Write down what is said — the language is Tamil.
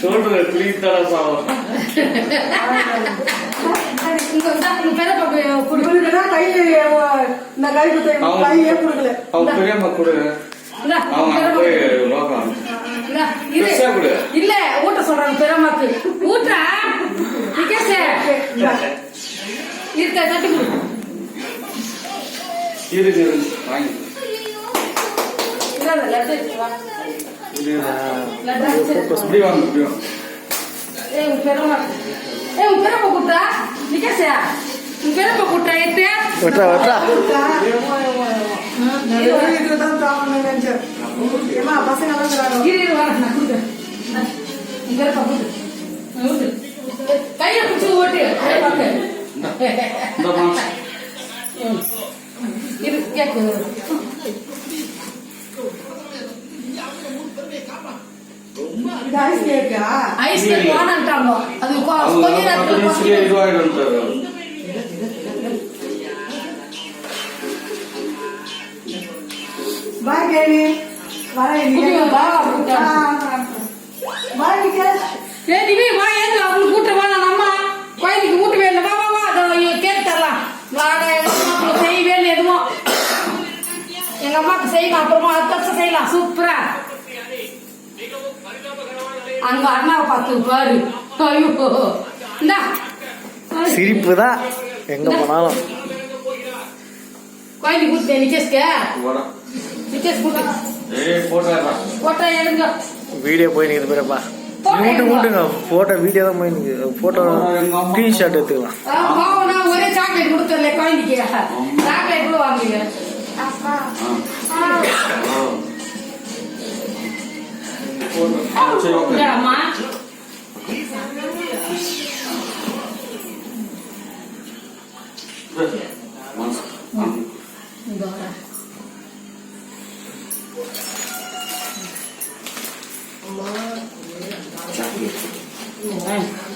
சொல்ற ப்ளீஸ் தர சாவம் இங்க வந்தா உங்க பேர பாக்க குடுக்குறதுனா கை இந்த கை குத்து கையே குடுக்கல அவங்க பெரியம்மா குடு அவங்க போய் லோகம் இல்ல ஊட்ட சொல்றாங்க பெரியம்மாக்கு ஊட்டா நிக்கே இருக்க தட்டு குடு இருக்கு வாங்கி இல்ல லட்டு வா இப்படி வாங்க இப்படி வாங்க உன் பெரியம்மா கூட்டா நிக்கே உன் பெரியம்மா கூட்டா எட்டு கைய பிடிச்சி ஓட்டு கேக்கு ஐஸ் கேக் வாங்கிட்டாங்க அது கொஞ்ச நேரத்துல Bye, Gary. Bye, கூட்ட வேணாம் நம்ம கோயிலுக்கு ஊட்ட வேணும் வா கேட்டு தரலாம் செய்யவே எதுவும் எங்க அம்மாக்கு செய்யலாம் அப்புறமா அடுத்த செய்யலாம் சூப்பரா அங்க அண்ணாவை பார்த்து பாரு ஐயோ இந்தா சிரிப்பு தான் எங்க போனாலும் கோயிலுக்கு ஊட்டு நிக்கேஷ்க நிக்கேஷ் கூட்ட போட்டோ எடுங்க வீடியோ போய் நிற்குது பேரப்பா ஊட்டுங்க போட்டோ வீடியோ தான் போய் நிற்குது போட்டோ ஸ்கிரீன்ஷாட் எடுத்துக்கலாம் நான் ஒரே சாக்லேட் கொடுத்துடல குழந்தைக்கு சாக்லேட் கூட வாங்குங்க அம்மா Wow.